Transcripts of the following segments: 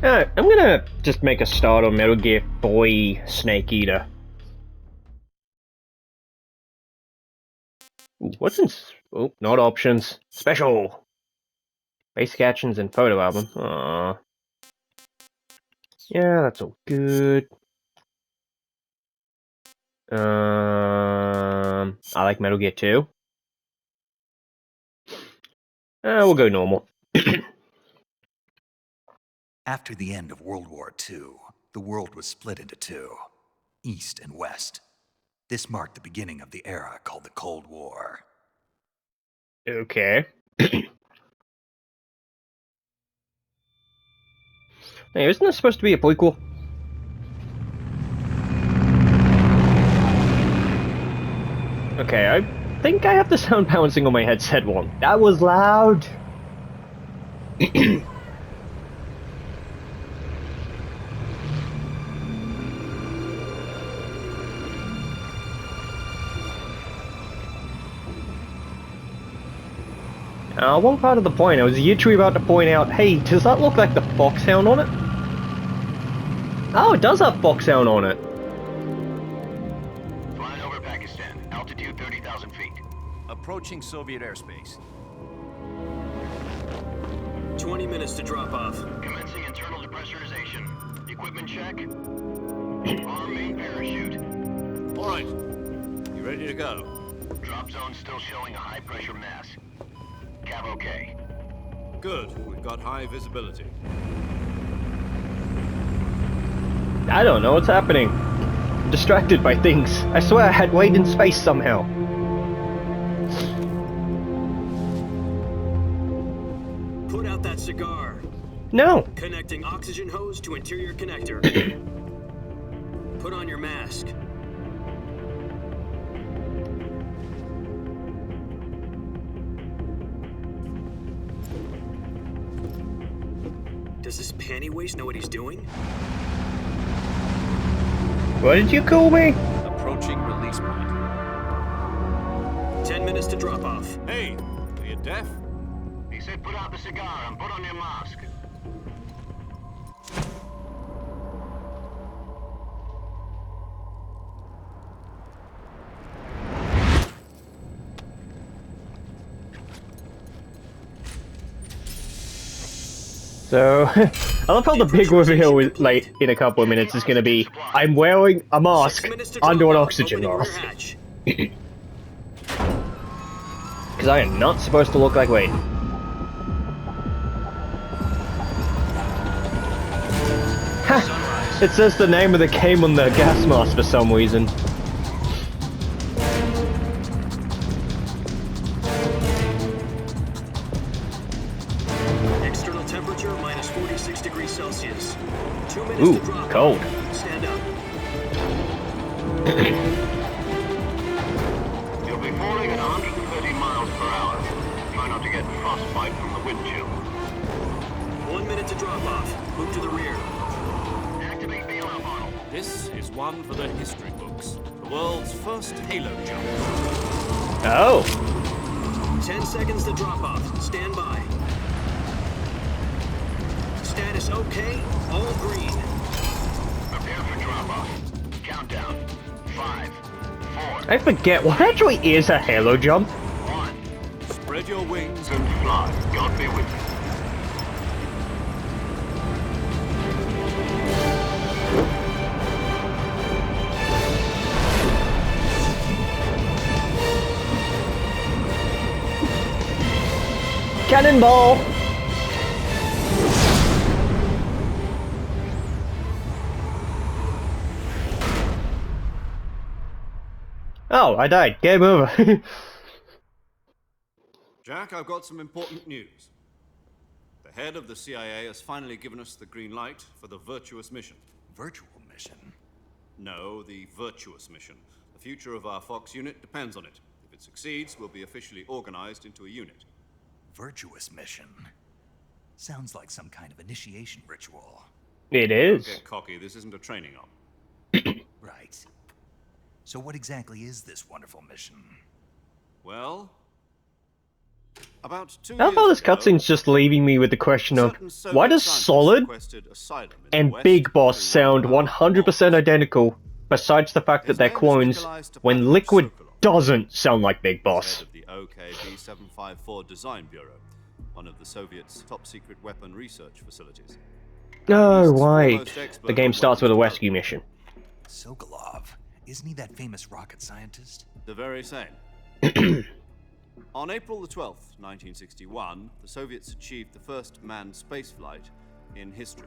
I'm gonna just make a start on Metal Gear Boy Snake Eater. Ooh, what's in... Oh, not options. Special! Basic actions and photo album. Aww. Yeah, that's all good. I like Metal Gear 2. We'll go normal. After the end of World War II, the world was split into two, East and West. This marked the beginning of the era called the Cold War. Okay. Hey, isn't this supposed to be a prequel? Okay, I think I have the sound balancing on my headset wrong. That was loud! One part of the point, I was literally about to point out, hey, does that look like the foxhound on it? Oh, it does have foxhound on it. Flying over Pakistan, altitude 30,000 feet. Approaching Soviet airspace. 20 minutes to drop off. Commencing internal depressurization. Equipment check. Arm main parachute. All right. You ready to go? Drop zone still showing a high pressure mass. Cav okay. Good. We've got high visibility. I don't know what's happening. I'm distracted by things. I swear I had Wade in space somehow. Put out that cigar. No! Connecting oxygen hose to interior connector. Put on your mask. Does this panty waste know what he's doing? What did you call me? Approaching release point. 10 minutes to drop off. Hey, are you deaf? He said put out the cigar and put on your mask. So, I love how the big reveal is, like, in a couple of minutes is gonna be, I'm wearing a mask under an oxygen mask. Because I am not supposed to look like Wade. Ha! It says the name of the game on the gas mask for some reason. External temperature minus 46 degrees Celsius. 2 minutes Ooh, to drop cold. off. Stand up. You'll be falling at 130 miles per hour. Try not to get frostbite from the wind chill. 1 minute to drop off. Move to the rear. Activate bailout model. This is one for the history books. The world's first halo jump. Oh! 10 seconds to drop off. Stand by. Status okay. All green. Prepare for drop-off. Countdown. 5, 4, I forget, what actually is a halo jump? 1. Spread your wings And fly. God be with you. Cannonball! Oh, I died. Game over. Jack, I've got some important news. The head of the CIA has finally given us the green light for the virtuous mission. Virtual mission? No, the virtuous mission. The future of our Fox unit depends on it. If it succeeds, we'll be officially organized into a unit. Virtuous mission? Sounds like some kind of initiation ritual. It Don't is. get cocky, this isn't a training op. Right. So what exactly is this wonderful mission? Well, About 2 How years about this ago, cutscene's just leaving me with the question of, certain Soviet why does scientists Solid requested asylum in the and West Big Boss to sound run our 100% models. identical, besides the fact that His they're name is clones, Nikolai when Stepanovich Liquid Sokolov. doesn't sound like Big Head Boss? of the OKB 754 Design Bureau, one of the Soviets' top-secret weapon research facilities. Oh, East's right. foremost expert The game on starts with a weapons rescue mission. Sokolov. Isn't he that famous rocket scientist? The very same. On April the 12th, 1961, the Soviets achieved the first manned spaceflight in history.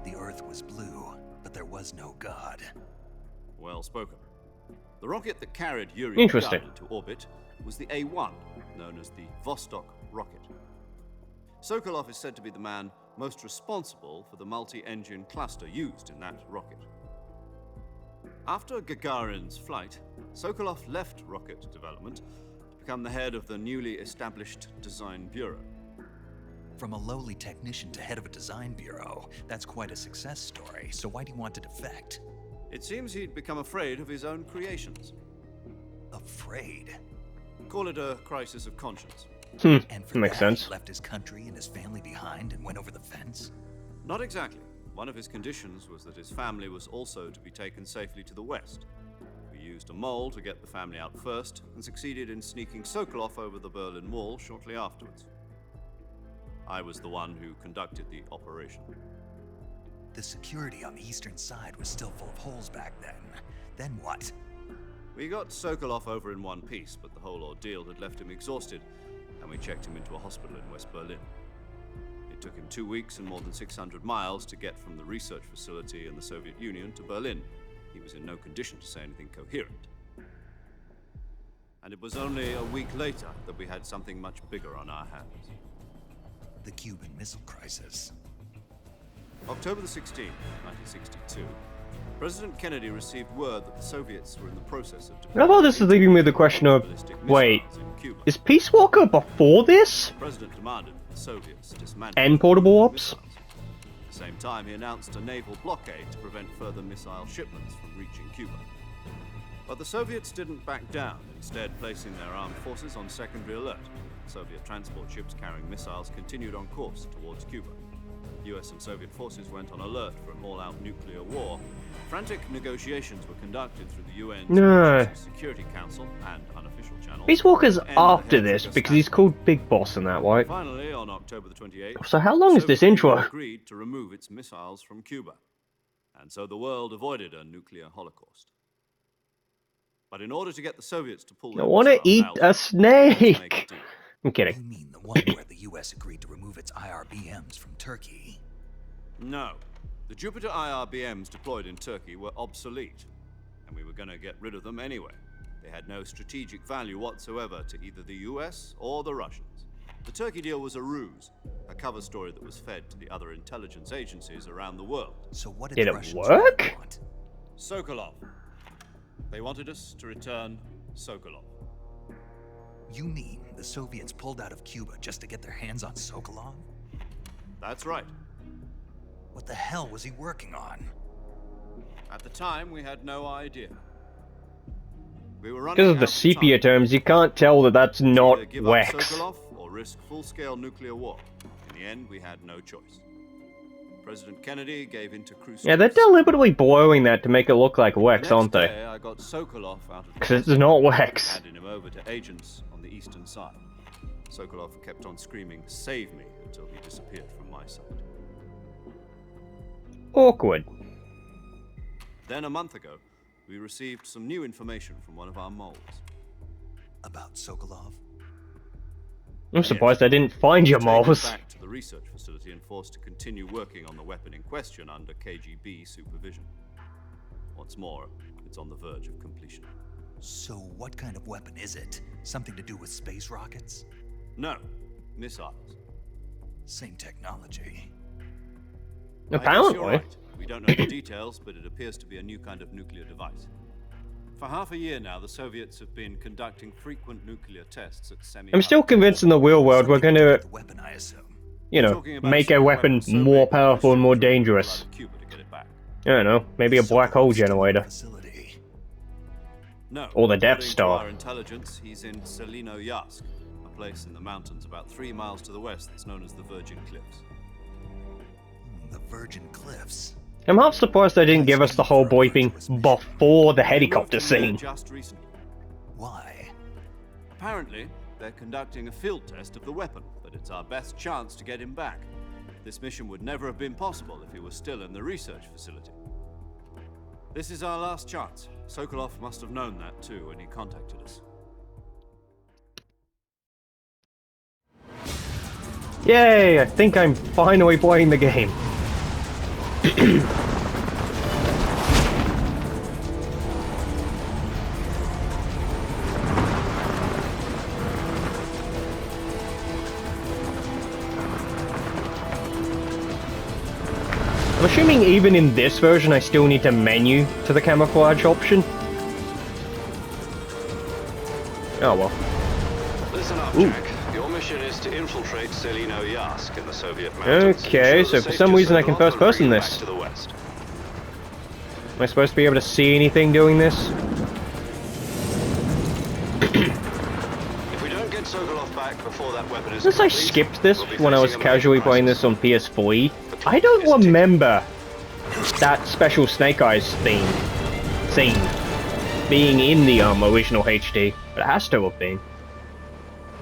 The Earth was blue, but there was no God. Well spoken. The rocket that carried Yuri Interesting. Gagarin into orbit was the A-1, known as the Vostok rocket. Sokolov is said to be the man most responsible for the multi-engine cluster used in that rocket. After Gagarin's flight, Sokolov left rocket development to become the head of the newly established Design Bureau. From a lowly technician to head of a design bureau, that's quite a success story. So why do you want to defect? It seems he'd become afraid of his own creations. Afraid? Call it a crisis of conscience. And for Makes that, sense. he left his country and his family behind and went over the fence? Not exactly. One of his conditions was that his family was also to be taken safely to the west. We used a mole to get the family out first and succeeded in sneaking Sokolov over the Berlin Wall shortly afterwards. I was the one who conducted the operation. The security on the eastern side was still full of holes back then. Then what? We got Sokolov over in one piece, but the whole ordeal had left him exhausted, and we checked him into a hospital in West Berlin. It took him 2 weeks and more than 600 miles to get from the research facility in the Soviet Union to Berlin. He was in no condition to say anything coherent. And it was only a week later that we had something much bigger on our hands. The Cuban Missile Crisis. October the 16th, 1962, President Kennedy received word that the Soviets were in the process of How about this is leaving me with the question of, ballistic wait, missiles in Cuba. is Peace Walker before this? The President demanded that the Soviets dismantle And portable the ops? missiles. At the same time, he announced a naval blockade to prevent further missile shipments from reaching Cuba. But the Soviets didn't back down, instead placing their armed forces on secondary alert. Soviet transport ships carrying missiles continued on course towards Cuba. US and Soviet forces went on alert for an all-out nuclear war. Frantic negotiations were conducted through the UN's No. Emergency Security Council and unofficial channels. Peace Walker's to end after the this head-trigger because he's stack. called Big Boss in that, right? Finally, on October the 28th, So how long is this Soviet Union intro? agreed to remove its missiles from Cuba, and so the world avoided a nuclear holocaust. But in order to get the Soviets to pull I their want to missiles eat out, a they had to make snake. a deal. I'm kidding. You mean the one where the US agreed to remove its IRBMs from Turkey? No. The Jupiter IRBMs deployed in Turkey were obsolete, and we were going to get rid of them anyway. They had no strategic value whatsoever to either the US or the Russians. The Turkey deal was a ruse, a cover story that was fed to the other intelligence agencies around the world. So what did Did the it Russians work? want? Sokolov. They wanted us to return Sokolov. You mean the Soviets pulled out of Cuba just to get their hands on Sokolov? That's right. What the hell was he working on? At the time, we had no idea. We were running Because of the out sepia time. terms, you can't tell that that's not Either give up Wex. Sokolov or risk full-scale nuclear war. In the end, we had no choice. President Kennedy gave in to crucial. Yeah, they're deliberately blowing that to make it look like Wex, aren't they? Day, I got Sokolov out of the Because it's hospital, not Wex. handing him over to agents on the eastern side. Sokolov kept on screaming, "Save me," until he disappeared from my sight. Awkward. Then a month ago, we received some new information from one of our moles. About Sokolov? I'm surprised I didn't find your Taken moles. back to the research facility and forced to continue working on the weapon in question under KGB supervision. What's more, it's on the verge of completion. So what kind of weapon is it? Something to do with space rockets? No, missiles. Same technology. I guess Apparently. you're right. We don't know the details, but it appears to be a new kind of nuclear device. For half a year now, the Soviets have been conducting frequent nuclear tests at semi. I'm still convinced in the real world we're Something to do gonna, with the weapon, I assume. you know, Talking about make a shipping weapon weapons so more big, powerful and more we'll pull dangerous. out of Cuba to get it back. I don't know, maybe a black hole Sokolov's still in the generator. facility. No. Or the Death according to Star. our intelligence, he's in Selino Yask, a place in the mountains about 3 miles to the west that's known as the Virgin Cliffs. The Virgin Cliffs. I'm half surprised they didn't give us the whole boy thing before the helicopter They moved in there scene. just recently. Why? Apparently, they're conducting a field test of the weapon, but it's our best chance to get him back. This mission would never have been possible if he was still in the research facility. This is our last chance. Sokolov must have known that too when he contacted us. Yay, I think I'm finally playing the game. I'm assuming even in this version I still need to menu to the camouflage option. Oh well. Listen up, Ooh. Jack. Your mission is to infiltrate Selino Yask in the Soviet mountains. Okay, Ensure so the for some safety reason I of can Sokolov first and bring person him this. back to the west. Am I supposed to be able to see anything doing this? If we don't get Sokolov back before that weapon is Since I complete, skipped this we'll be when I was facing a major casually playing crisis. this on PS4, I don't remember that special Snake Eyes scene being in the original HD, but it has to have been.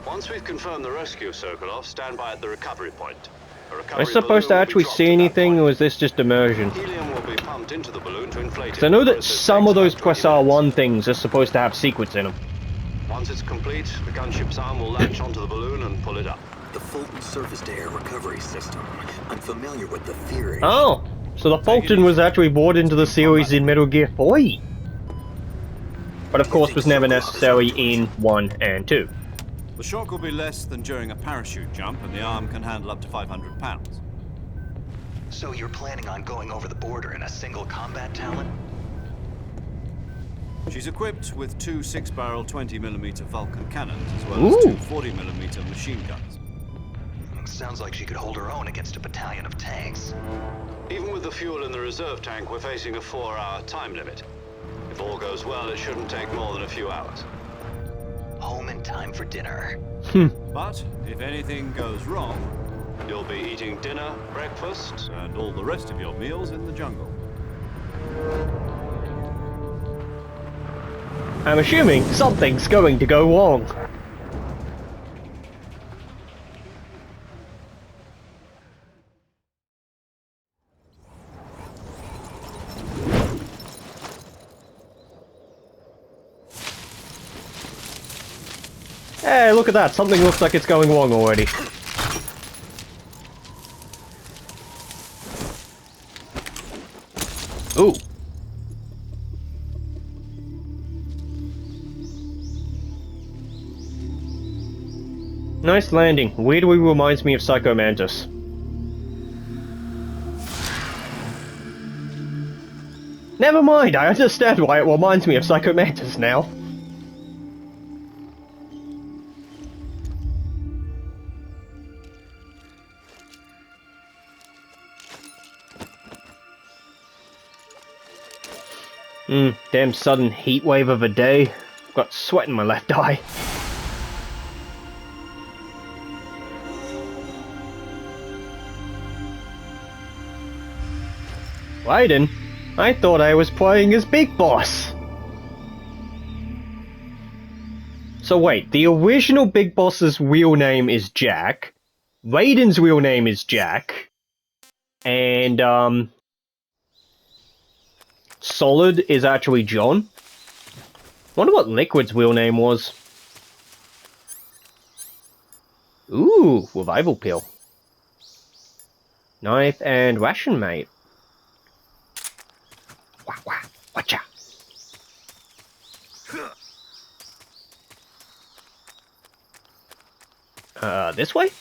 Once we've confirmed the rescue of Sokolov, stand by at the recovery point. A Am I recovery supposed to balloon will be actually dropped see at that anything, point. or is this just immersion? Helium will be pumped into the balloon to inflate it. Because I know The that process some takes of those about press 20 minutes. R1 things are supposed to have secrets in them. Once it's complete, the gunship's arm will latch onto the balloon and pull it up. The Fulton surface-to-air recovery system. I'm familiar with the theory. Oh, so the Fulton was actually brought into the series in Metal Gear 3. But of course was never necessary in 1 and 2. The shock will be less than during a parachute jump, and the arm can handle up to 500 pounds. So you're planning on going over the border in a single combat talon? She's equipped with 2 6-barrel 20mm Vulcan cannons, as well as Ooh. 2 40mm machine guns. Sounds like she could hold her own against a battalion of tanks. Even with the fuel in the reserve tank, we're facing a 4-hour time limit. If all goes well, it shouldn't take more than a few hours. Home in time for dinner. But if anything goes wrong, You'll be eating dinner, breakfast. and all the rest of your meals in the jungle. I'm assuming something's going to go wrong. Hey, look at that. Something looks like it's going wrong already. Ooh. Nice landing. Weirdly reminds me of Psycho Mantis. Never mind, I understand why it reminds me of Psycho Mantis now. Damn sudden heat wave of a day. Got sweat in my left eye. Raiden? I thought I was playing as Big Boss. So wait, the original Big Boss's real name is Jack. Raiden's real name is Jack. And, Solid is actually John. Wonder what Liquid's real name was. Ooh, revival pill. Knife and ration mate. Wah wah, watcha. This way?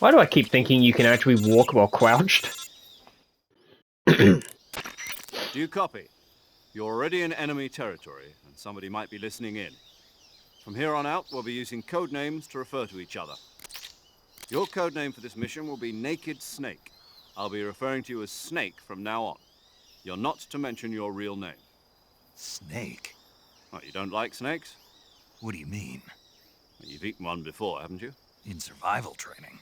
Why do I keep thinking you can actually walk while crouched? Do you copy? You're already in enemy territory, and somebody might be listening in. From here on out, we'll be using code names to refer to each other. Your code name for this mission will be Naked Snake. I'll be referring to you as Snake from now on. You're not to mention your real name. Snake? What, you don't like snakes? What do you mean? You've eaten one before, haven't you? In survival training?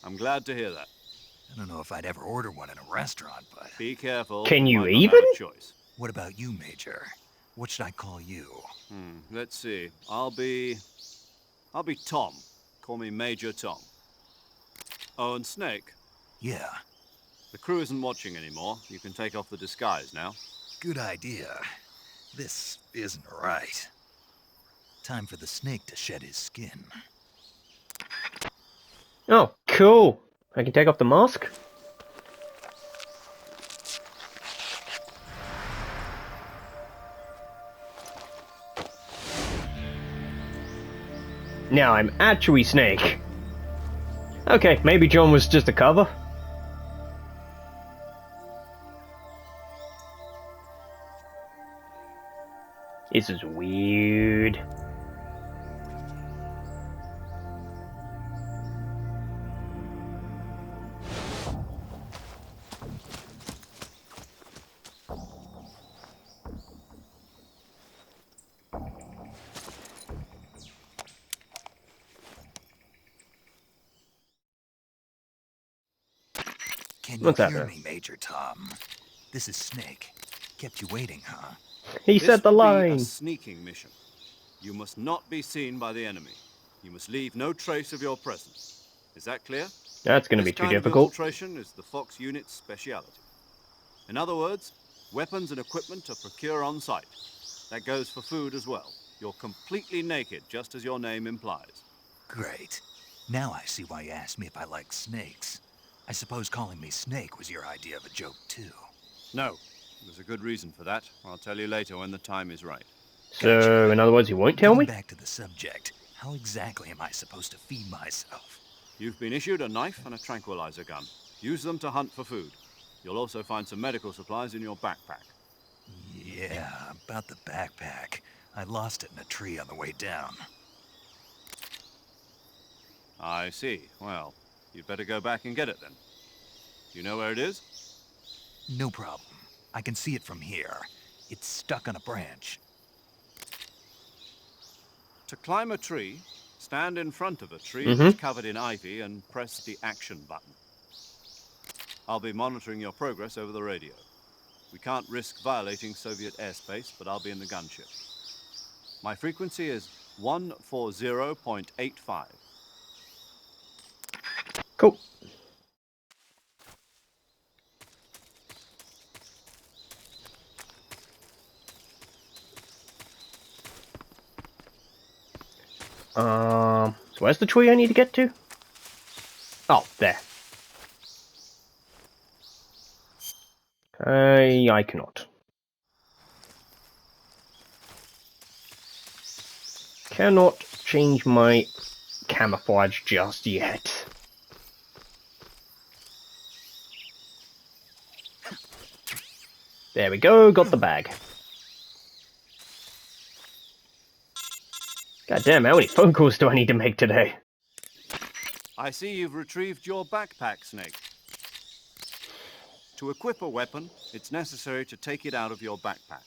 I'm glad to hear that. I don't know if I'd ever order one in a restaurant, but... Be careful. Can you might even? not have a choice. What about you, Major? What should I call you? Let's see. I'll be Tom. Call me Major Tom. Oh, and Snake. Yeah, The crew isn't watching anymore. You can take off the disguise now. good idea. This isn't right. Time for the snake to shed his skin. Oh, cool. I can take off the mask. Now I'm actually Snake. Okay, maybe John was just a cover. This is weird. Can you What's that hear there? me, Major Tom? This is Snake. Kept you waiting, huh? He This said the will be line. a sneaking mission. You must not be seen by the enemy. You must leave no trace of your presence. Is that clear? That's going to This be too kind of difficult. infiltration is the Fox unit's speciality. In other words, weapons and equipment are procured on site. That goes for food as well. You're completely naked, just as your name implies. Great. Now I see why you asked me if I like snakes. I suppose calling me Snake was your idea of a joke, too. No, there's a good reason for that. I'll tell you later when the time is right. So, in other words, you won't tell me? Getting back to the subject, how exactly am I supposed to feed myself? You've been issued a knife and a tranquilizer gun. Use them to hunt for food. You'll also find some medical supplies in your backpack. Yeah, about the backpack. I lost it in a tree on the way down. I see. Well, you'd better go back and get it then. Do you know where it is? No problem. I can see it from here. It's stuck on a branch. To climb a tree, stand in front of a tree that's covered in ivy and press the action button. I'll be monitoring your progress over the radio. We can't risk violating Soviet airspace, but I'll be in the gunship. My frequency is 140.85. Cool. So where's the tree I need to get to? Oh, there. I cannot. Cannot change my camouflage just yet. There we go, got the bag. God damn, how many phone calls do I need to make today? I see you've retrieved your backpack, Snake. To equip a weapon, it's necessary to take it out of your backpack.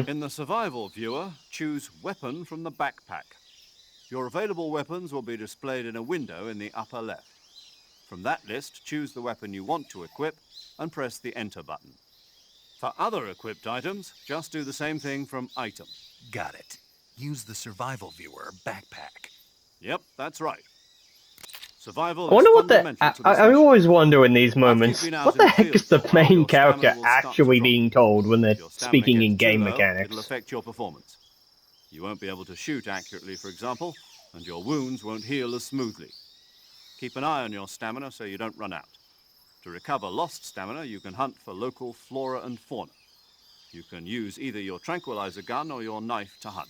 In the survival viewer, choose Weapon from the backpack. Your available weapons will be displayed in a window in the upper left. From that list, choose the weapon you want to equip and press the Enter button. For other equipped items, just do the same thing from Item. Got it. Use the survival viewer backpack. Yep, that's right. Survival I wonder is what the... fundamental to this I mission. always wonder in these After you've moments, been out what in the the heck field is the for a while, main your character stamina will start to actually drop. being told when they're If your stamina speaking in gets too game low, mechanics? It'll affect your performance. You won't be able to shoot accurately, for example, and your wounds won't heal as smoothly. Keep an eye on your stamina so you don't run out. To recover lost stamina, you can hunt for local flora and fauna. You can use either your tranquilizer gun or your knife to hunt.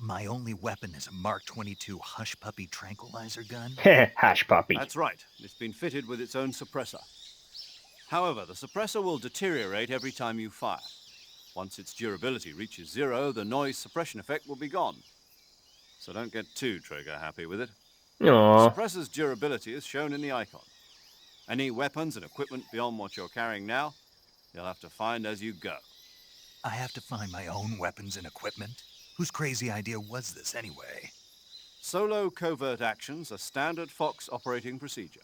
My only weapon is a Mark 22 Hush Puppy tranquilizer gun? Heh, hash puppy. That's right. It's been fitted with its own suppressor. However, the suppressor will deteriorate every time you fire. Once its durability reaches 0, the noise suppression effect will be gone. So don't get too trigger happy with it. The Aww. suppressor's durability is shown in the icon. Any weapons and equipment beyond what you're carrying now, you'll have to find as you go. I have to find my own weapons and equipment? Whose crazy idea was this anyway? Solo covert actions are standard Fox operating procedure.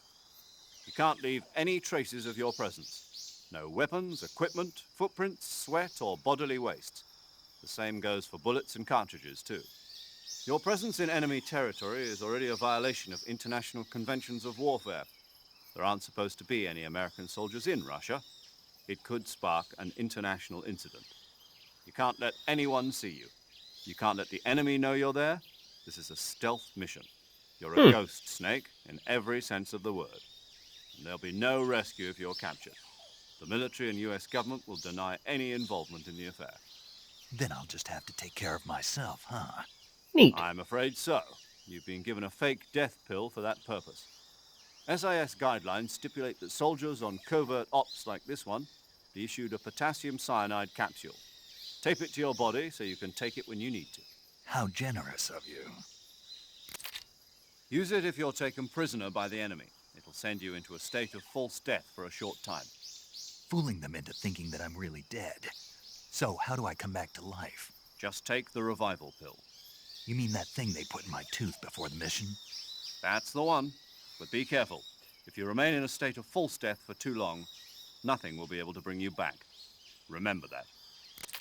You can't leave any traces of your presence. No weapons, equipment, footprints, sweat, or bodily waste. The same goes for bullets and cartridges, too. Your presence in enemy territory is already a violation of international conventions of warfare. There aren't supposed to be any American soldiers in Russia. It could spark an international incident. You can't let anyone see you. You can't let the enemy know you're there. This is a stealth mission. You're a ghost, Snake, in every sense of the word. And there'll be no rescue if you're captured. The military and US government will deny any involvement in the affair. Then I'll just have to take care of myself, huh? Neat. I'm afraid so. You've been given a fake death pill for that purpose. SIS guidelines stipulate that soldiers on covert ops like this one be issued a potassium cyanide capsule. Tape it to your body so you can take it when you need to. How generous of you. Use it if you're taken prisoner by the enemy. It'll send you into a state of false death for a short time. Fooling them into thinking that I'm really dead. So, how do I come back to life? Just take the revival pill. You mean that thing they put in my tooth before the mission? That's the one. But be careful. If you remain in a state of false death for too long, nothing will be able to bring you back. Remember that.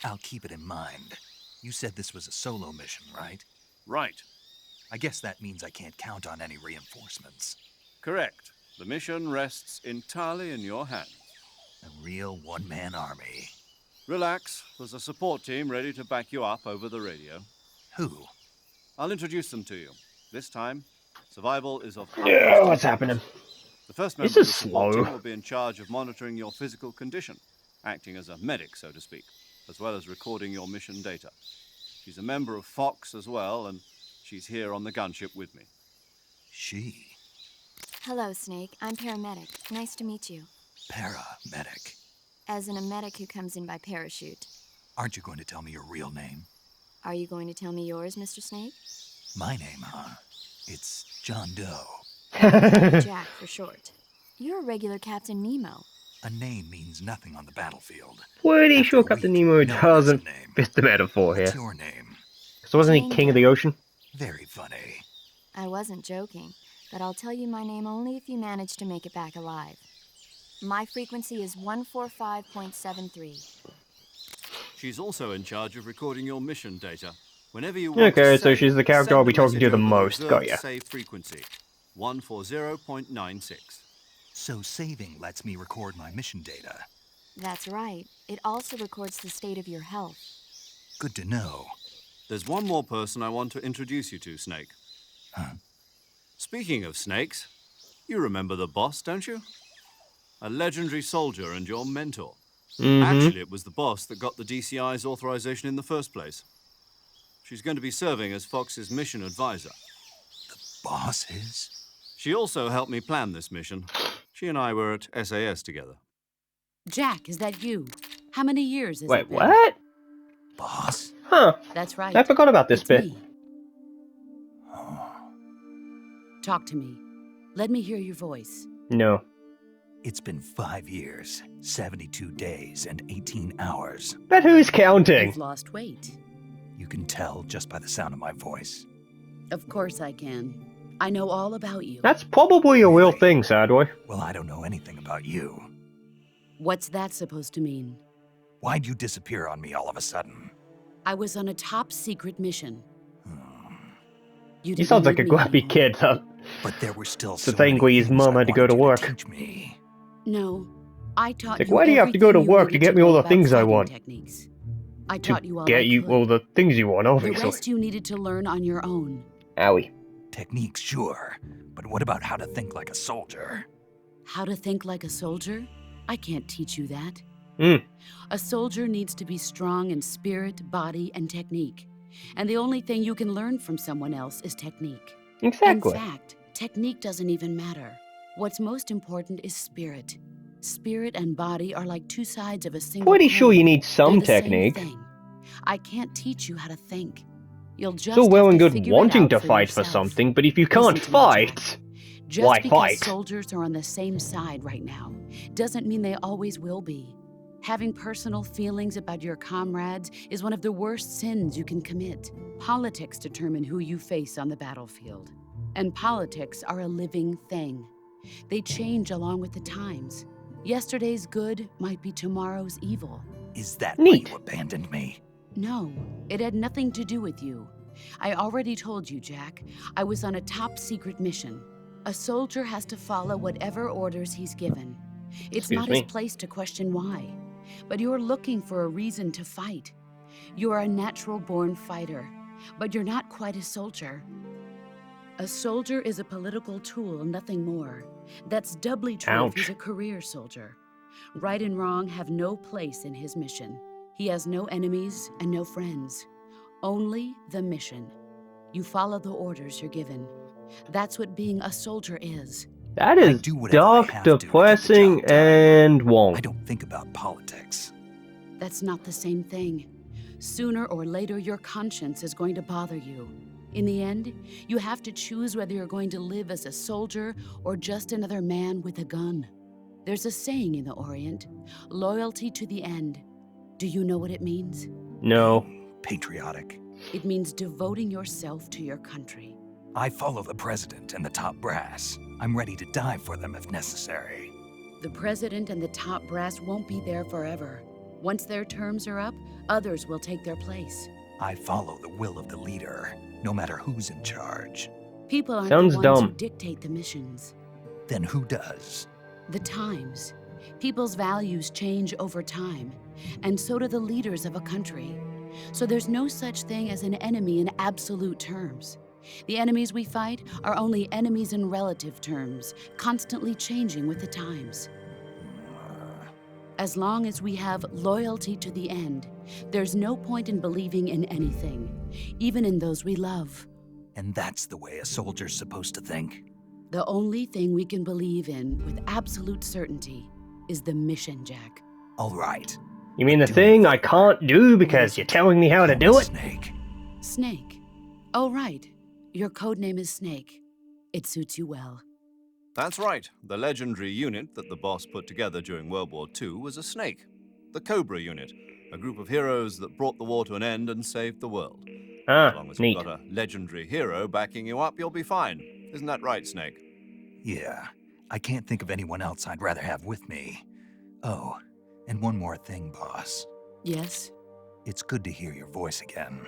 I'll keep it in mind. You said this was a solo mission, right? Right. I guess that means I can't count on any reinforcements. Correct. The mission rests entirely in your hands. A real one-man army. Relax. There's a support team ready to back you up over the radio. Who? I'll introduce them to you. This time, survival is of Yeah, what's happening? The first member This of is the support slow. team will be in charge of monitoring your physical condition, acting as a medic, so to speak, as well as recording your mission data. She's a member of Fox as well, and she's here on the gunship with me. She. Hello, Snake. I'm paramedic. Nice to meet you. Paramedic. As in a medic who comes in by parachute. Aren't you going to tell me your real name? Are you going to tell me yours, Mr. Snake? My name, huh? It's John Doe. Jack, for short. You're a regular Captain Nemo. A name means nothing on the battlefield. Pretty After sure a Captain week, Nemo no one has a doesn't name. fit the metaphor here. What's your name? So wasn't he Jane king of the Doe. ocean? Very funny. I wasn't joking, but I'll tell you my name only if you manage to make it back alive. My frequency is 145.73. She's also in charge of recording your mission data. Whenever you want Okay, to so save, she's the character send I'll be a talking to message the over most. reserved Got ya. Save frequency 140.96. So saving lets me record my mission data. That's right. It also records the state of your health. Good to know. There's one more person I want to introduce you to, Snake. Huh? Speaking of snakes, you remember the boss, don't you? A legendary soldier and your mentor. Actually, it was the boss that got the DCI's authorization in the first place. She's going to be serving as Fox's mission advisor. Boss is? She also helped me plan this mission. She and I were at SAS together. Jack, is that you? How many years has Wait, it been? what? Boss? Huh. That's right. I forgot about this It's bit. me. Talk to me. Let me hear your voice. No. It's been 5 years, 72 days, and 18 hours. But who's counting? You've lost weight. You can tell just by the sound of my voice. Of course I can. I know all about you. That's probably a real thing, Sadboy. Well, I don't know anything about you. What's that supposed to mean? Why'd you disappear on me all of a sudden? I was on a top secret mission. You He didn't sounds like a need me grumpy anymore. kid. But there were still It's so the thing many where his things mum I had to go wanted to you work. teach me. No, I taught It's like, you why do you have to go to everything you work to needed get me know all the about things I fighting want? techniques. I To taught you all I get you could. all the things you want, The obviously. rest you needed to learn on your own. Owie. Techniques, sure. But what about how to think like a soldier? How to think like a soldier? I can't teach you that. Hmm. A soldier needs to be strong in spirit, body, and technique. And the only thing you can learn from someone else is technique. Exactly. In fact, technique doesn't even matter. What's most important is spirit. Spirit and body are like two sides of a single Pretty sure coin. you need some They're the same technique. thing. I can't teach you how to think. You'll just It's all well have and to good figure it wanting out to for fight for yourself. something, but if you Listen can't to me, fight, Jack. Just why because fight? soldiers are on the same side right now doesn't mean they always will be. Having personal feelings about your comrades is one of the worst sins you can commit. Politics determine who you face on the battlefield. And politics are a living thing. They change along with the times. Yesterday's good might be tomorrow's evil. Is that why Neat. you abandoned me? No, it had nothing to do with you. I already told you, Jack. I was on a top-secret mission. A soldier has to follow whatever orders he's given. It's Excuse not me. his place to question why. But you're looking for a reason to fight. You are a natural-born fighter, but you're not quite a soldier. A soldier is a political tool, nothing more. That's doubly true if he's a career soldier. Right and wrong have no place in his mission. He has no enemies and no friends. Only the mission. You follow the orders you're given. That's what being a soldier is. That I is do whatever I dark, have to get the depressing, job done. and wrong. I don't think about politics. That's not the same thing. Sooner or later, your conscience is going to bother you. In the end, you have to choose whether you're going to live as a soldier or just another man with a gun. There's a saying in the Orient, loyalty to the end. Do you know what it means? No. Patriotic. It means devoting yourself to your country. I follow the president and the top brass. I'm ready to die for them if necessary. The president and the top brass won't be there forever. Once their terms are up, others will take their place. I follow the will of the leader, no matter who's in charge. People aren't Sounds the ones who dumb. dictate the missions. Then who does? The times. People's values change over time, and so do the leaders of a country. So there's no such thing as an enemy in absolute terms. The enemies we fight are only enemies in relative terms, constantly changing with the times. As long as we have loyalty to the end, there's no point in believing in anything, even in those we love. And that's the way a soldier's supposed to think? The only thing we can believe in with absolute certainty is the mission, Jack. All right. You mean the Do thing me a I favor. can't do because you're telling me how to Call do me it? Snake. Snake. Oh, right. Your codename is Snake. It suits you well. That's right. The legendary unit that the boss put together during World War II was a snake. The Cobra unit, a group of heroes that brought the war to an end and saved the world. As long as Neat. you've got a legendary hero backing you up, you'll be fine. Isn't that right, Snake? Yeah. I can't think of anyone else I'd rather have with me. Oh, and one more thing, boss. Yes, It's good to hear your voice again.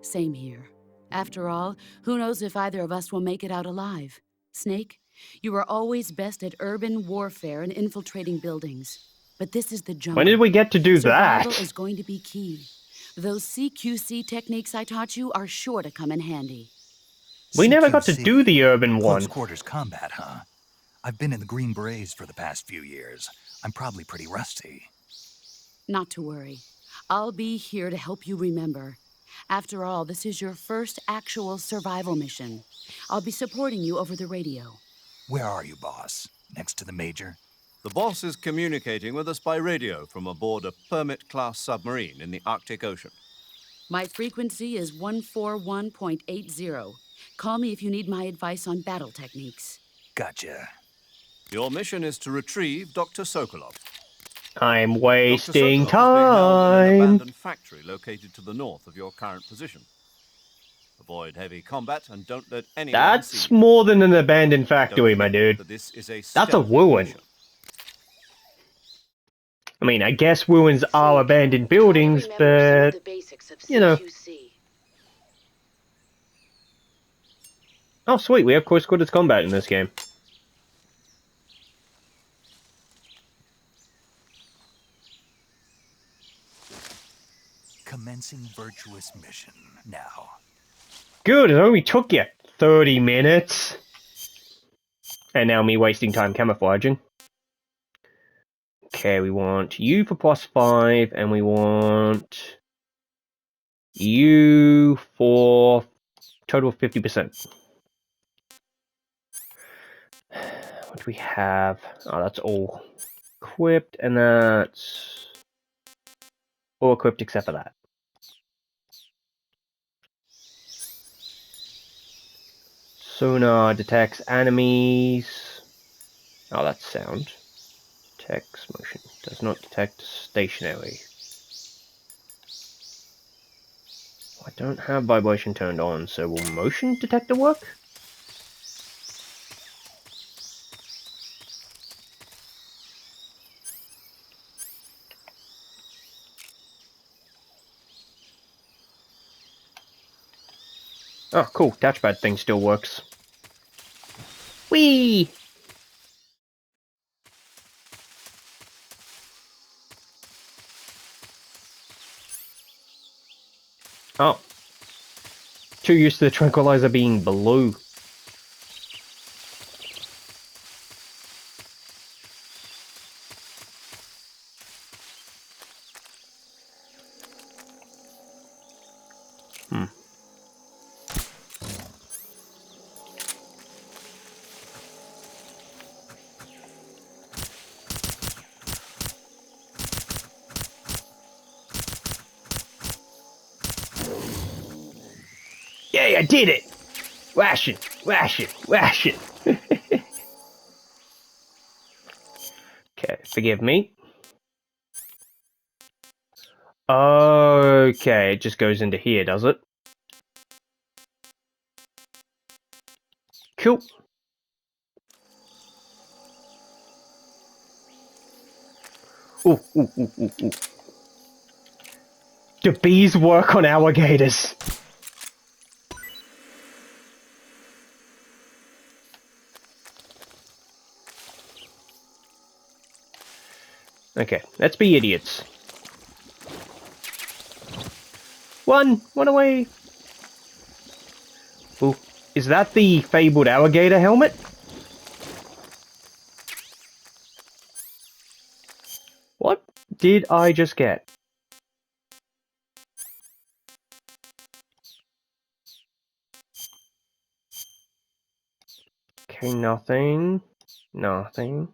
same here. After all, who knows if either of us will make it out alive? Snake, you are always best at urban warfare and infiltrating buildings. But this is the jungle. When did we get to do Survival that? is going to be key. Those CQC techniques I taught you are sure to come in handy. We never got to CQC. do the urban one. Close quarters combat, huh? I've been in the Green Berets for the past few years. I'm probably pretty rusty. Not to worry. I'll be here to help you remember. After all, this is your first actual survival mission. I'll be supporting you over the radio. Where are you, boss? Next to the Major? The boss is communicating with us by radio from aboard a Permit-class submarine in the Arctic Ocean. My frequency is 141.80. Call me if you need my advice on battle techniques. Gotcha. Your mission is to retrieve Dr. Sokolov. I'm Dr. wasting Sokolov is being held in an time. abandoned factory located to the north of your current position. Avoid heavy combat and don't let anyone see That's you. more than an abandoned Don't factory, my forget dude. that this is a That's a stealth ruin. mission. I mean, I guess ruins are abandoned buildings, but you know. Oh, sweet, we have close quarters combat in this game. Commencing virtuous mission now. Good, it only took you 30 minutes. And now me wasting time camouflaging. Okay, we want you for +5, and we want you for total of 50%. What do we have? Oh, that's all equipped, and that's all equipped except for that. Sonar detects enemies. Oh, that's sound. Detects motion. Does not detect stationary. I don't have vibration turned on, so will motion detector work? Oh, cool. Touchpad thing still works. Whee! Oh. Too used to the tranquilizer being blue. Hmm. Yay, I did it! Ration! Ration! Ration! Okay, forgive me. Okay, it just goes into here, does it? Cool. Ooh, ooh, ooh, ooh, ooh. Do bees work on alligators? Okay, let's be idiots. One away. Ooh, is that the fabled alligator helmet? What did I just get? Okay, nothing. Nothing.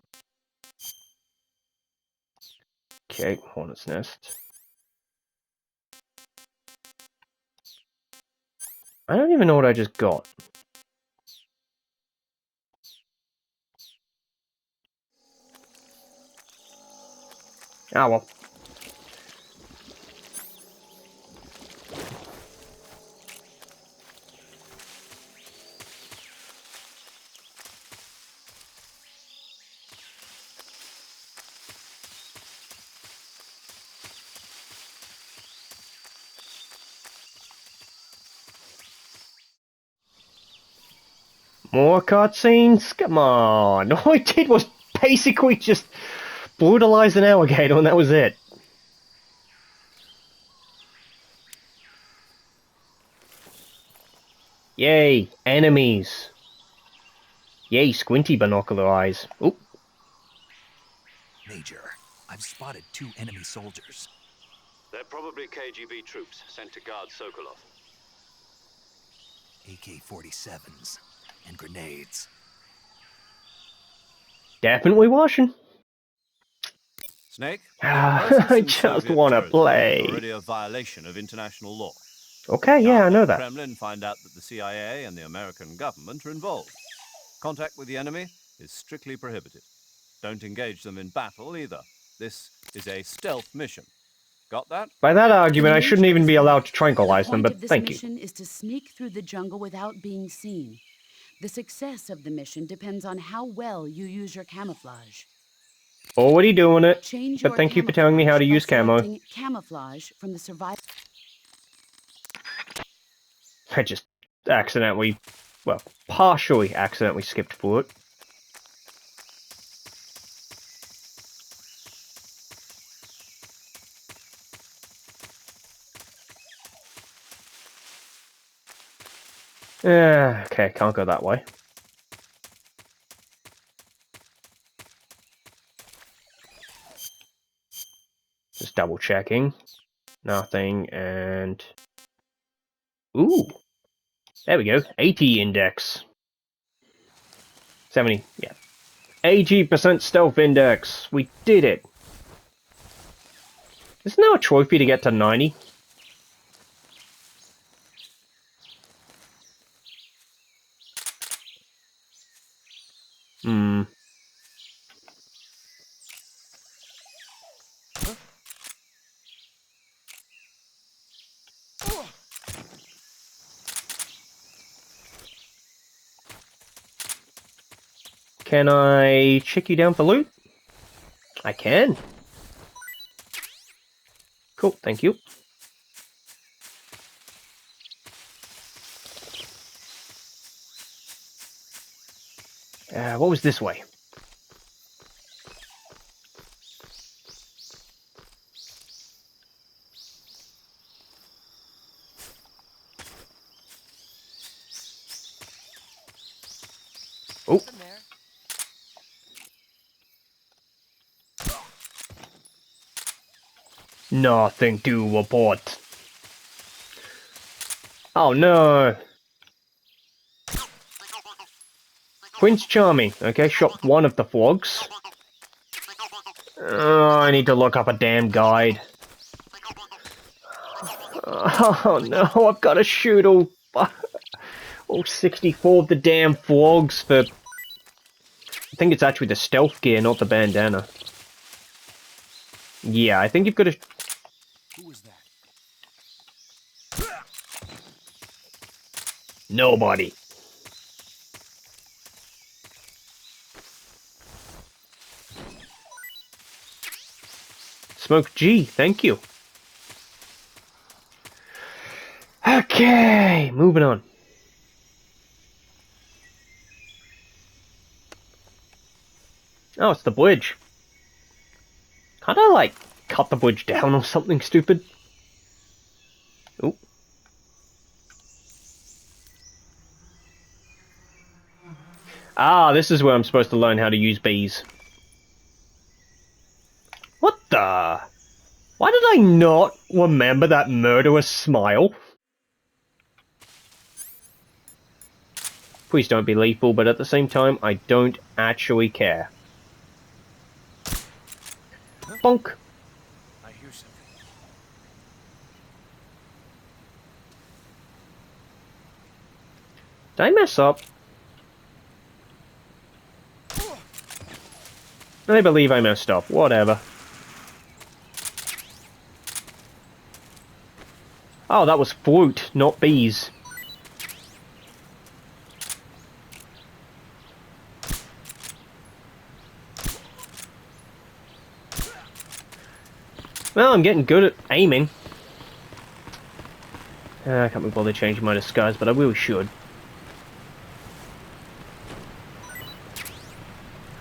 Okay, hornet's nest. I don't even know what I just got. Ah, well. More cutscenes? Come on. All I did was basically just brutalize an alligator and that was it. Yay, enemies. Yay, squinty binocular eyes. Oop. Major, I've spotted 2 enemy soldiers. They're probably KGB troops sent to guard Sokolov. AK-47s and grenades. Definitely washing. Snake, your presence I in just Soviet want to territory is play. already a violation of international law. Okay, yeah, Now, I know let the that. Kremlin find out that the CIA and the American government are involved. Contact with the enemy is strictly prohibited. Don't engage them in battle either. This is a stealth mission. Got that? By that argument, The I shouldn't Major even is be allowed right. to tranquilize The them, point but of this thank you. mission is to sneak through the jungle without being seen. The success of the mission depends on how well you use your camouflage. Already doing it, Change but your thank you for telling me how to camouflage by use camo. selecting camouflage from the survival. I just accidentally, well, partially accidentally skipped through it. Okay, can't go that way. Just double checking. Nothing, and... Ooh! There we go. 80 index. 70, yeah. 80% stealth index. We did it. Isn't there a trophy to get to 90? Hmm. Can I check you down for loot? I can. Cool, thank you. What was this way? Oh. Nothing to report. Oh no. Prince Charming. Okay, shot one of the frogs. I need to look up a damn guide. Oh no, I've got to shoot all 64 of the damn frogs for... I think it's actually the stealth gear, not the bandana. Yeah, I think you've got to... Who was that? Nobody. Smoke G, thank you. Okay, moving on. Oh, it's the bridge. Can't I, like, cut the bridge down or something stupid? Oop. Ah, this is where I'm supposed to learn how to use bees. What the? Why did I not remember that murderous smile? Please don't be lethal, but at the same time, I don't actually care. Bonk. I hear something. Did I mess up? I believe I messed up. Whatever. Oh, that was fruit, not bees. Well, I'm getting good at aiming. I can't be bothered changing my disguise, but I really should.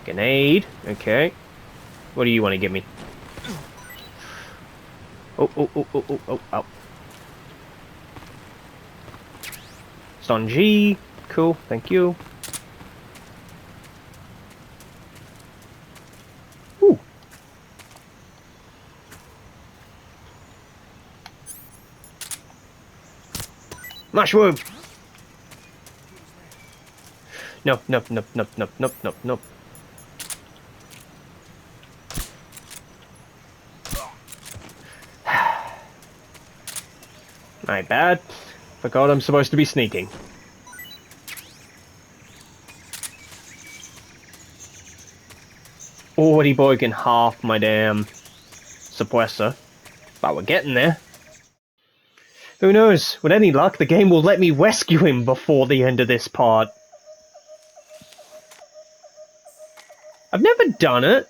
Grenade. Okay. What do you want to give me? Oh. Stun G. Cool, thank you. Ooh. Mushroom! Nope. My bad. Forgot I'm supposed to be sneaking. Already broken half my damn suppressor. But we're getting there. Who knows? With any luck, the game will let me rescue him before the end of this part. I've never done it,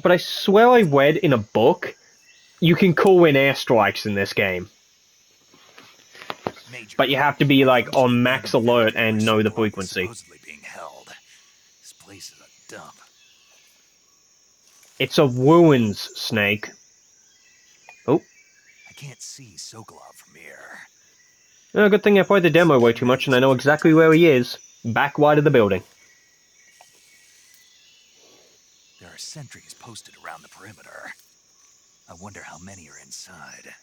but I swear I read in a book you can call in airstrikes in this game. Major, But you have to be, like, on max alert and know the frequency. Supposedly being held. This place is a dump. It's a ruins, Snake. Oh. I can't see Sokolov from here. Oh, good thing I played the demo way too much and I know exactly where he is. Back wide of the building. There are sentries posted around the perimeter. I wonder how many are inside.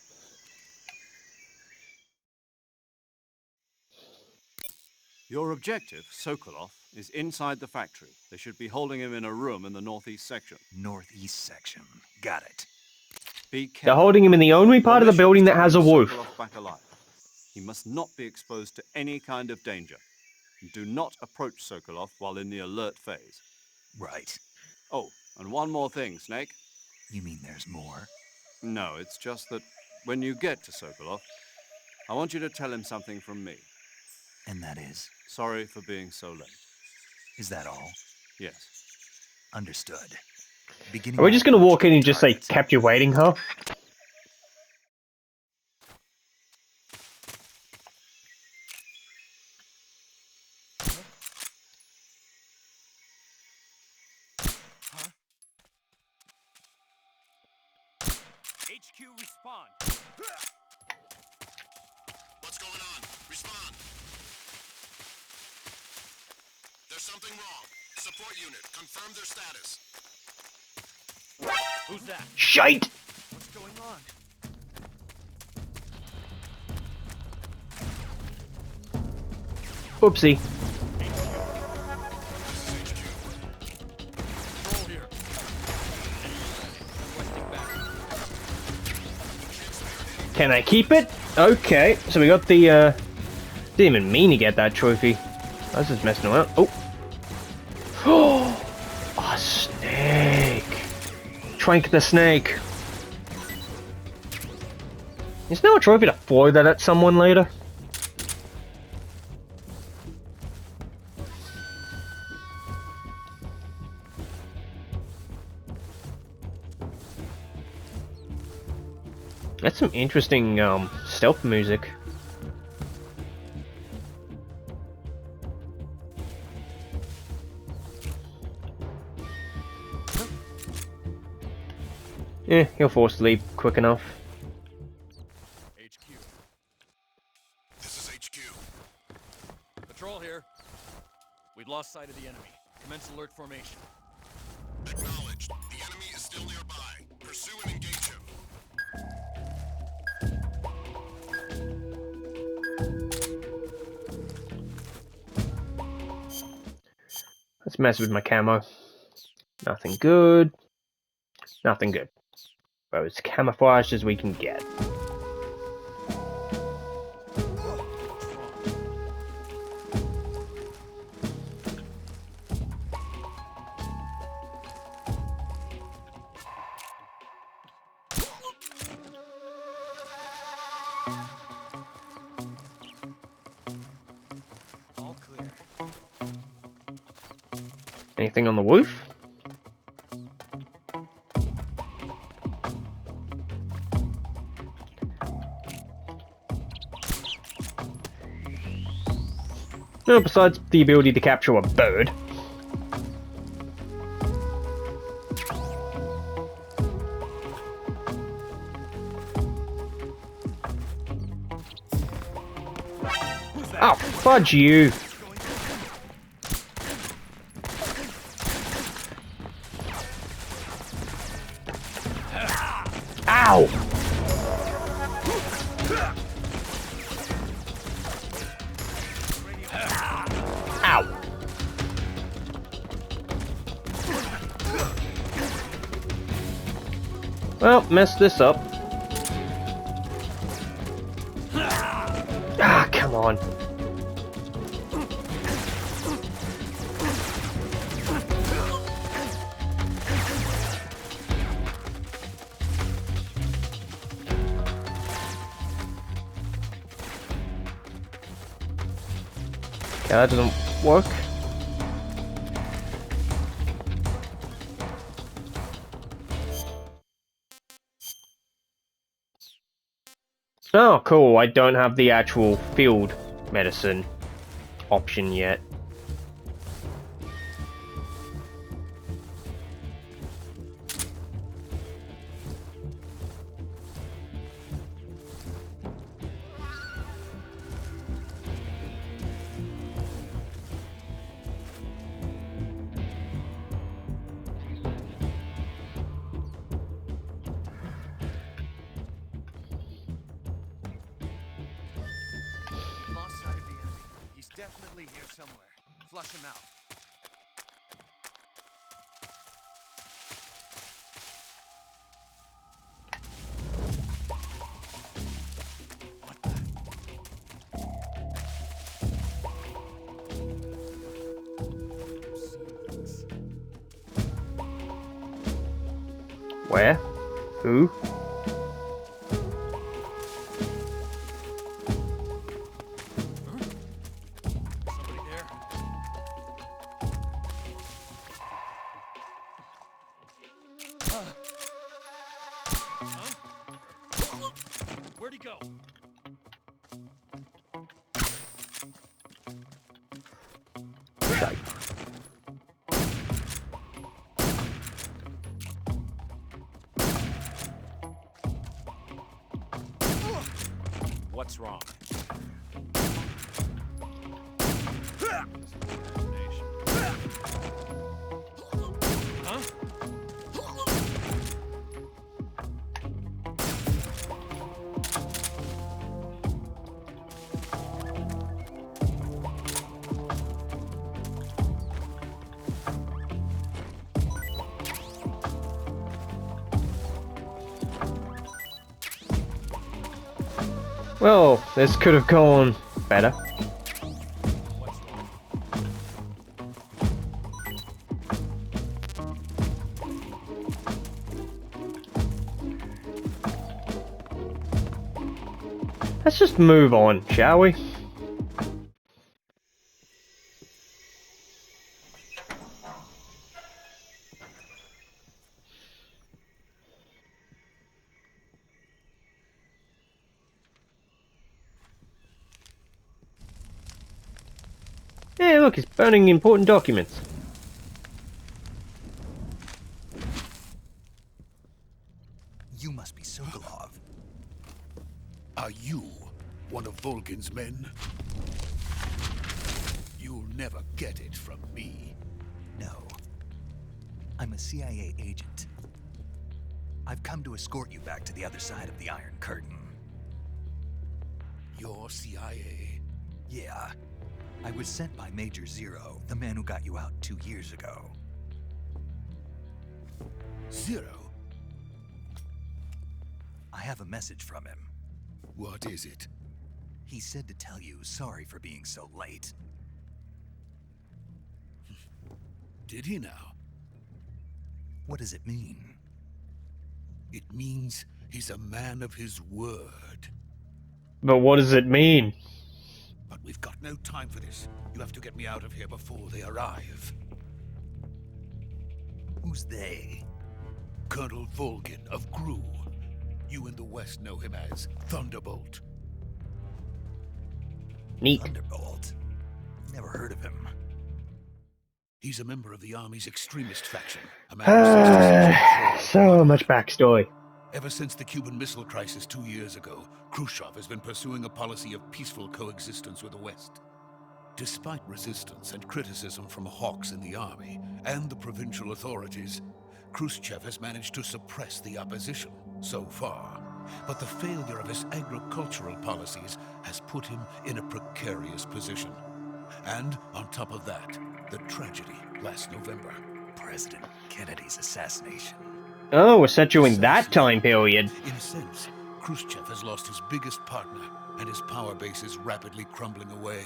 Your objective, Sokolov, is inside the factory. They should be holding him in a room in the northeast section. Northeast section. Got it. Be careful. They're holding him in the only part of the building that has a roof. Sokolov back alive. He must not be exposed to any kind of danger. Do not approach Sokolov while in the alert phase. Right. Oh, and one more thing, Snake. You mean there's more? No, it's just that when you get to Sokolov, I want you to tell him something from me. And that is? Sorry for being so late. Is that all? Yes. Understood. Beginning Are we just gonna walk in and just say, targets. captivating her? HQ respond. What's going on? Respond. There's something wrong. Support unit, confirm their status. Who's that? Shite! What's going on? Oopsie. Control here. Requesting back. Can I keep it? Okay, so we got the, didn't even mean to get that trophy. I was just messing around. Oh! Oh, a snake! Trank the snake! Is there a trophy to throw that at someone later? That's some interesting, stealth music. Yeah, he'll force to leave quick enough. HQ. This is HQ. Patrol here. We've lost sight of the enemy. Commence alert formation. Acknowledged. The enemy is still nearby. Pursue and engage him. Let's mess with my camo. Nothing good. Nothing good. But as camouflaged as we can get. All clear. Anything on the roof? No, besides the ability to capture a bird. Oh, fudge you! Ow! Ow! Well, messed this up. Ah, come on. Yeah, that doesn't work. Oh, cool. I don't have the actual field medicine option yet. Lost sight of the enemy. He's definitely here somewhere. Flush him out. Where? Who? Somebody there? Where'd he go? What's wrong? Huh? Well, this could have gone better. Let's just move on, shall we? Hey, look, he's burning important documents. You must be Sokolov. Are you one of Volgin's men? You'll never get it from me. No. I'm a CIA agent. I've come to escort you back to the other side of the Iron Curtain. You're CIA? Yeah. I was sent by Major Zero, the man who got you out 2 years ago. Zero? I have a message from him. What is it? He said to tell you sorry for being so late. Did he now? What does it mean? It means he's a man of his word. But what does it mean? But we've got no time for this. You have to get me out of here before they arrive. Who's they? Colonel Volgin of Gru. You in the West know him as Thunderbolt. Neat. Thunderbolt? Never heard of him. He's a member of the Army's extremist faction. A man who says So much backstory. Ever since the Cuban Missile Crisis 2 years ago, Khrushchev has been pursuing a policy of peaceful coexistence with the West. Despite resistance and criticism from hawks in the army and the provincial authorities, Khrushchev has managed to suppress the opposition so far. But the failure of his agricultural policies has put him in a precarious position. And on top of that, the tragedy last November. President Kennedy's assassination. Oh, we're centering that time period. In a sense, Khrushchev has lost his biggest partner, and his power base is rapidly crumbling away.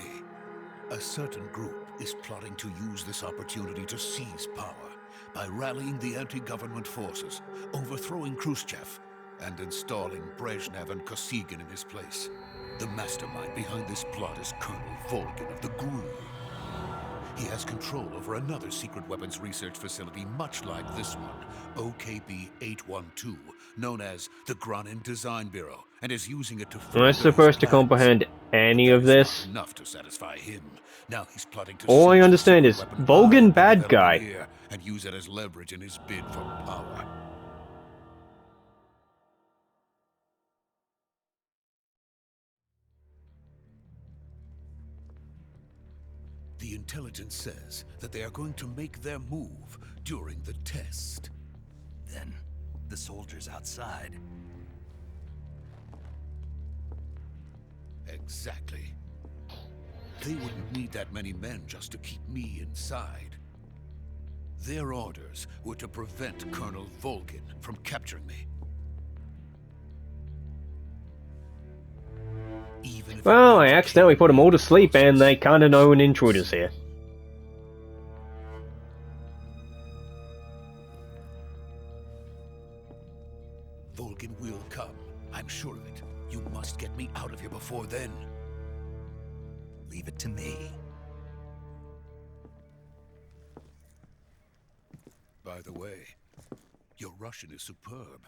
A certain group is plotting to use this opportunity to seize power by rallying the anti-government forces, overthrowing Khrushchev, and installing Brezhnev and Kosygin in his place. The mastermind behind this plot is Colonel Volgin of the GRU. He has control over another secret weapons research facility much like this one, OKB-812, known as the Granin Design Bureau, and is using it to Am I supposed to comprehend any of this? enough to satisfy him. Now he's plotting to All I seize the understand secret is weapon Volgin I've bad developed guy. here and use it as leverage in his bid for power. The intelligence says that they are going to make their move during the test. Then, the soldiers outside. Exactly. They wouldn't need that many men just to keep me inside. Their orders were to prevent Colonel Volgin from capturing me. Even if Well, I accidentally put them all to sleep and they kinda know an intruder's here. Volgin will come. I'm sure of it. You must get me out of here before then. Leave it to me. By the way, your Russian is superb.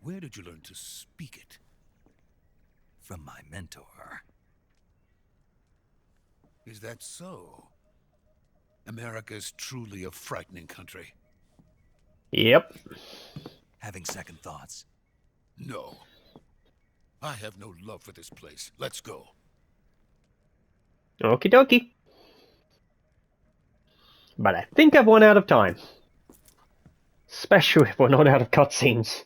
Where did you learn to speak it? From my mentor. Is that so? America is truly a frightening country. Yep. Having second thoughts. No. I have no love for this place. Let's go. Okie dokie. But I think I've run out of time. Especially if we're not out of cutscenes.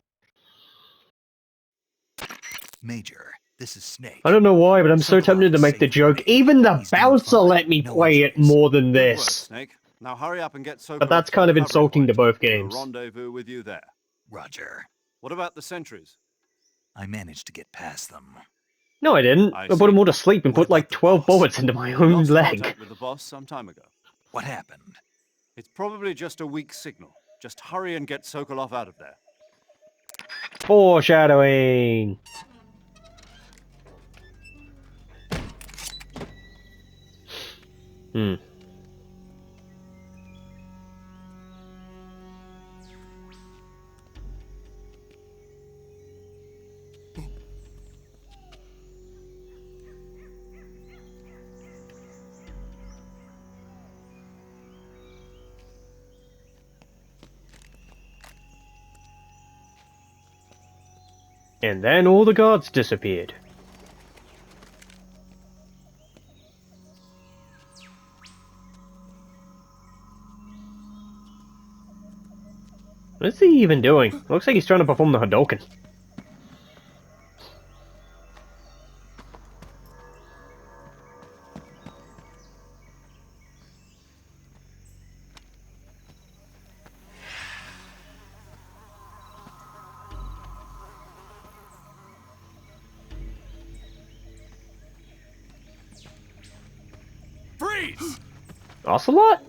Major, this is Snake. I don't know why, but I'm so Sokolov tempted to is make the safe for joke. me. Even the He's doing bouncer fine. let me No play it injuries. more than Good work, this. Snake. Now hurry up and get Sokolov But that's to kind the of recovery insulting to point. both We'll games. rendezvous with you there. Roger. What about the sentries? I managed to get past them. No, I didn't. I I put see. him all to sleep and What put like about the 12 boss? bullets into my We own lost leg. contact with the boss some time ago. What happened? It's probably just a weak signal. Just hurry and get Sokolov out of there. Foreshadowing. Hmm. And then all the guards disappeared. What's he even doing? Looks like he's trying to perform the Hadouken. Freeze! Ocelot?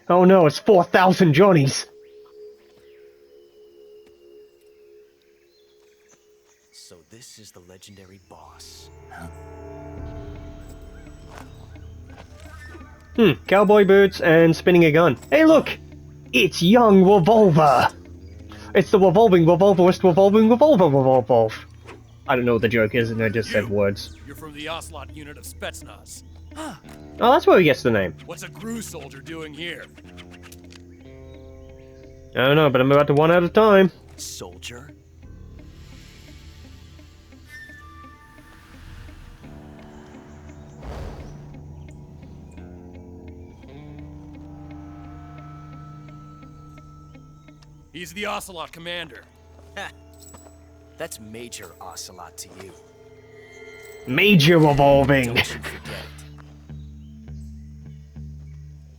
Oh no, it's 4,000 Johnnies! So this is the legendary boss. Cowboy boots and spinning a gun. Hey look! It's young Revolver! It's the revolving, revolverist, revolving, revolver. I don't know what the joke is, and I just said words. You're from the Ocelot unit of Spetsnaz. Oh, that's where he gets the name. What's a GRU soldier doing here? I don't know, but I'm about to run out of time. Soldier? He's the Ocelot commander. That's Major Ocelot to you. Major revolving. Don't you forget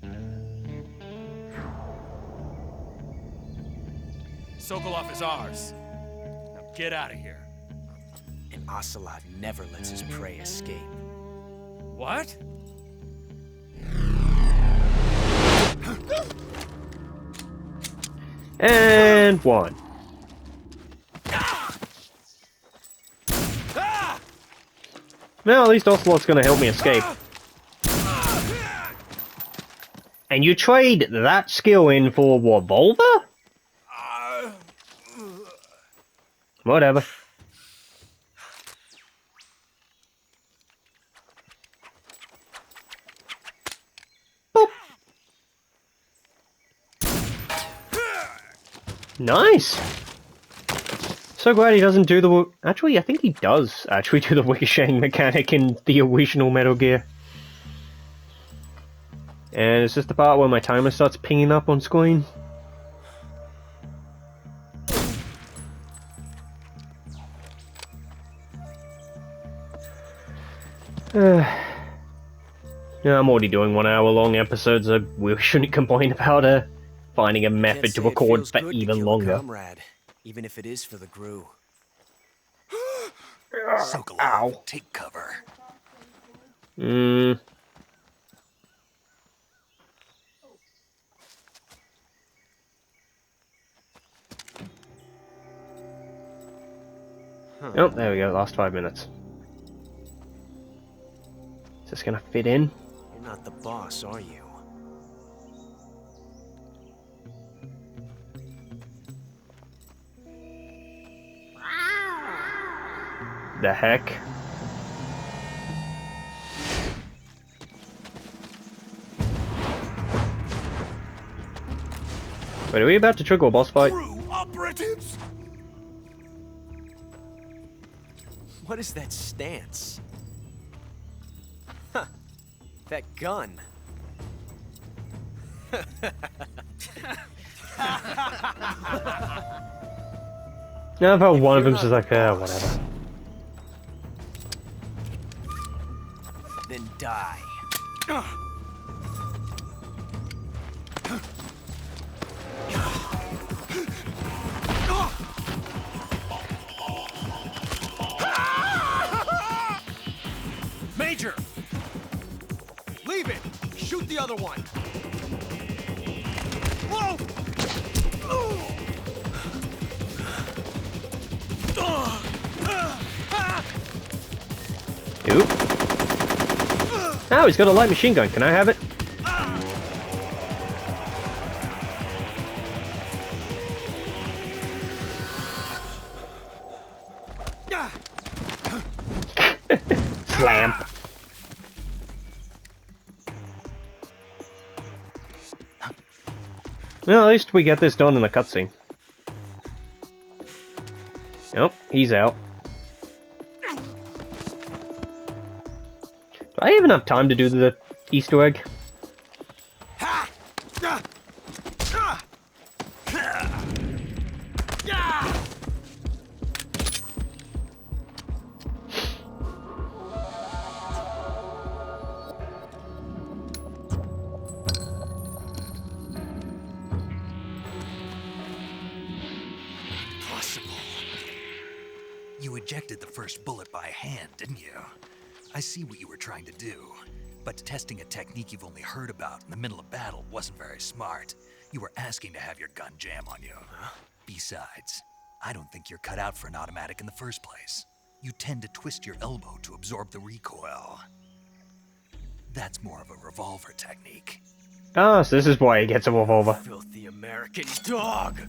it. Sokolov is ours. Now get out of here. And Ocelot never lets his prey escape. What? And one. Well, at least Ocelot's gonna help me escape. And you trade that skill in for Revolver? Whatever. Boop. Nice! So glad he doesn't do the... Actually, I think he does actually do the ricocheting mechanic in the original Metal Gear. And is this the part where my timer starts pinging up on screen? Yeah, I'm already doing 1 hour long episodes. I really shouldn't complain about finding a method Can't to say it record feels for good to even kill a longer. comrade, even if it is for the GRU. Sokolov, take cover. Oh, there we go, last 5 minutes. Is this gonna fit in? You're not the boss, are you? The heck? Wait, are we about to trigger a boss fight? Crew operatives! What is that stance? Huh. That gun. Now about one of them's just like, whatever. Then die. Major! Leave it! Shoot the other one! Whoa! Oop. Oh, he's got a light machine gun. Can I have it? Slam. Well, at least we get this done in the cutscene. Nope, he's out. Do I even have time to do the Easter egg? You ejected the first bullet by hand, didn't you? I see what you were trying to do, but testing a technique you've only heard about in the middle of battle wasn't very smart. You were asking to have your gun jam on you. Besides, I don't think you're cut out for an automatic in the first place. You tend to twist your elbow to absorb the recoil. That's more of a revolver technique. Ah, so this is why he gets a revolver. Filthy American dog!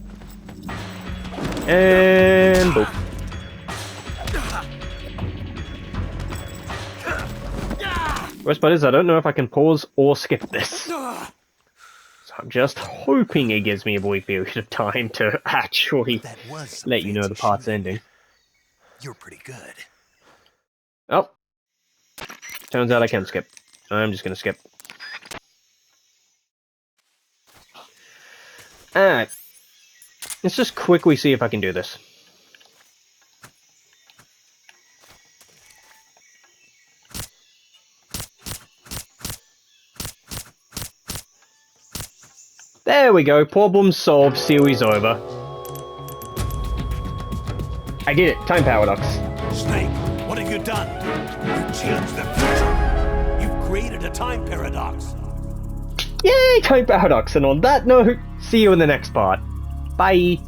And boop. Worst part is I don't know if I can pause or skip this. So I'm just hoping it gives me a brief period of time to actually let you know the part's ending. You're pretty good. Oh. Turns out I can skip. I'm just gonna skip. Alright. Let's just quickly see if I can do this. There we go, problem solved, series over. I did it, time paradox. Snake, what have you done? You changed the future. You've created a time paradox. Yay, time paradox, and on that note, see you in the next part. Bye!